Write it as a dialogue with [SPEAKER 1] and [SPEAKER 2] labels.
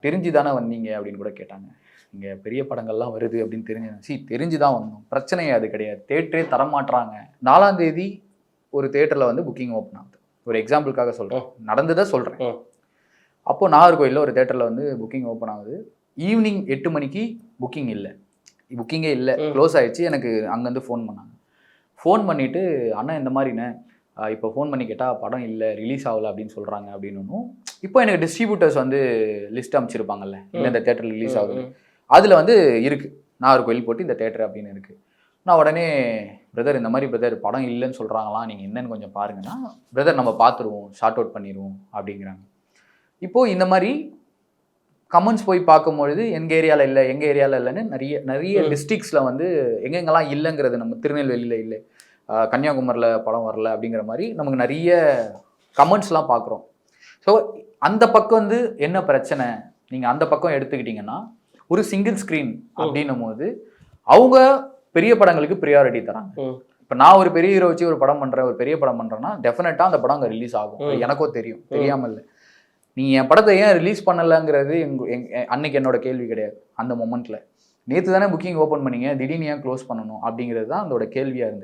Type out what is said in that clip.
[SPEAKER 1] தெரிஞ்சு தானே வந்தீங்க அப்படின்னு கூட கேட்டாங்க. இங்கே பெரிய படங்கள்லாம் வருது அப்படின்னு தெரிஞ்சு தான் வந்தோம். பிரச்சனையே அது கிடையாது. தேட்டரே தரமாட்டுறாங்க. 4ஆம் தேதி ஒரு தேட்டரில் வந்து புக்கிங் ஓப்பன் ஆகுது. ஒரு எக்ஸாம்பிளுக்காக சொல்கிறேன், நடந்ததை சொல்கிறேன். அப்போ நாகர்கோயிலில் ஒரு தேட்டரில் வந்து புக்கிங் ஓப்பன் ஆகுது. ஈவினிங் 8 மணிக்கு புக்கிங்கே இல்லை, க்ளோஸ் ஆயிடுச்சு. எனக்கு அங்கேருந்து ஃபோன் பண்ணாங்க. ஃபோன் பண்ணிவிட்டு, அண்ணா இந்த மாதிரிண்ணே இப்போ ஃபோன் பண்ணி கேட்டால் படம் இல்லை, ரிலீஸ் ஆகலை அப்படின்னு சொல்கிறாங்க அப்படின்னும். இப்போ எனக்கு டிஸ்ட்ரிபியூட்டர்ஸ் வந்து லிஸ்ட் அமைச்சிருப்பாங்கல்ல, இந்த தேட்டரில் ரிலீஸ் ஆகுது. அதில் வந்து இருக்குது, நாகர்கோயில் போட்டு இந்த தேட்டர் அப்படின்னு இருக்குது. நான் உடனே பிரதர் இந்த மாதிரி பிரதர் படம் இல்லைன்னு சொல்கிறாங்களாம், நீங்கள் என்னன்னு கொஞ்சம் பாருங்கன்னா, பிரதர் நம்ம பார்த்துருவோம், ஷார்ட் அவுட் பண்ணிடுவோம் அப்படிங்கிறாங்க. இப்போது இந்த மாதிரி கமெண்ட்ஸ் போய் பார்க்கும்பொழுது எங்கள் ஏரியாவில் இல்லைன்னு நிறைய டிஸ்ட்ரிக்ஸில் வந்து எங்கெங்கெல்லாம் இல்லைங்கிறது, நம்ம திருநெல்வேலியில் இல்லை, கன்னியாகுமரியில் படம் வரல அப்படிங்கிற மாதிரி நமக்கு நிறைய கமெண்ட்ஸ்லாம் பார்க்குறோம். ஸோ அந்த பக்கம் வந்து என்ன பிரச்சனை, நீங்கள் அந்த பக்கம் எடுத்துக்கிட்டிங்கன்னா ஒரு சிங்கிள் ஸ்க்ரீன் அப்படின்னும் போது அவங்க பெரிய படங்களுக்கு ப்ரியாரிட்டி தராங்க. இப்போ நான் ஒரு பெரிய ஹீரோ வச்சு ஒரு படம் பண்ணுறேன், ஒரு பெரிய படம் பண்ணுறேன்னா டெஃபினட்டாக அந்த படம் அங்கே ரிலீஸ் ஆகும். எனக்கும் தெரியும், தெரியாமல் இல்லை. நீங்கள் என் படத்தை ஏன் ரிலீஸ் பண்ணலைங்கிறது அன்னைக்கு என்னோட கேள்வி கிடையாது. அந்த மொமெண்ட்டில் நேற்று தானே புக்கிங் ஓப்பன் பண்ணீங்க, திடீர்னு ஏன் க்ளோஸ் பண்ணணும் அப்படிங்கிறது தான் அதோட கேள்வியாக இருந்துச்சு.